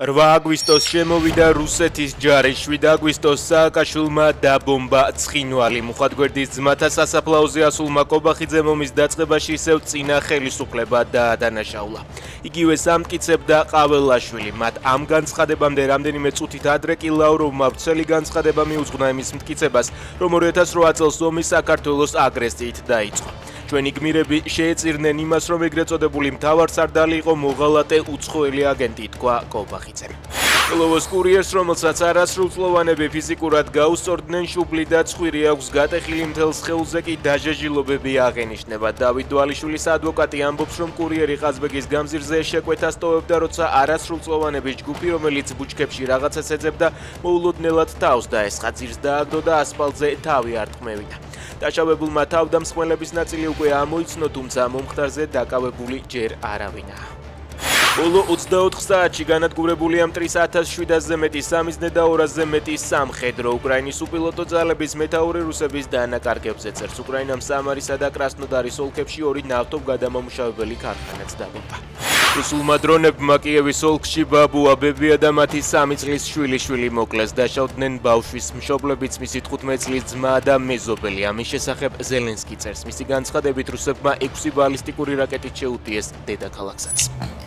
8 აგვისტოს შემოვიდა რუსეთის ჯარი, 7 აგვისტოს სააკაშვილმა დაბომბა ცხინვალი. მუხათგვერდის ძმათა სასაფლაოზე ასულმა კობახიძემ ომის დაწყებაში ისევ წინა ხელისუფლება დაადანაშაულა. იგივე სამტკიცებდა ყაველაშვილი. მათ ამ განცხადებამდე რამდენიმე წუთით ადრე კი ლავროვმა ვრცელი განცხადება მიუძღვნა იმის მტკიცებას, რომ 2008 წელს ომი საქართველოს აგრესიით დაიწყო. ჩვენი გმირები შეეწირნენ იმას, რომ ეგრეთ წოდებული მთავარსარდალი იყო მოღალატე უცხოელი აგენტი, თქვა კობახიძემ. ლოვოს კურიერს, რომელსაც არასრულწლოვანები ფიზიკურად გაუსწორდნენ, შუბლი და ცხვირი აქვს გატეხილი, მთელ სხეულზე კი დაჟაჟილობები აღენიშნება. დავით დვალიშვილის ადვოკატი ამბობს, რომ კურიერი ყაზბეგის გამზირზე შეკვეთას ტოვებდა, როცა არასრულწლოვანების ჯგუფი, რომელიც ბუჩქებში რაღაცას ეძებდა, მოულოდნელად თავს დაესხა, ძირს დააგდო და ასფალტზე თავი არ ტყმევიდა. დაშავებულმა თავდამსხმელების ნაწილი უკვე ამოიცნო, თუმცა მომხდარზე დაკავებული ჯერ არავინაა. ბოლო 24 საათში განადგურებულია მტრის 1700-ზე მეტი სამიზნე და 200-ზე მეტი სამხედრო. უკრაინის უპილოტო ძალების მეთაური რუსების დანაკარგებზე წერს. უკრაინამ სამარისა და კრასნოდარის ოლქებში 2 ნავთობგადამამუშავებელი ქარხანაც დაბომბა. რუსულმა დრონებმა კიევის ოლქში ბაბუა, ბებია და მათი 3 წლის შვილიშვილი მოკლეს. დაშავდნენ ბავშვის მშობლებიც, მისი 15 წლის ძმა და მეზობელი. ამის შესახებ ზელენსკი წერს. მისი განცხადებით, რუსებმა 6 ბალისტიკური რაკეტით შეუტიეს დედაქალაქსაც.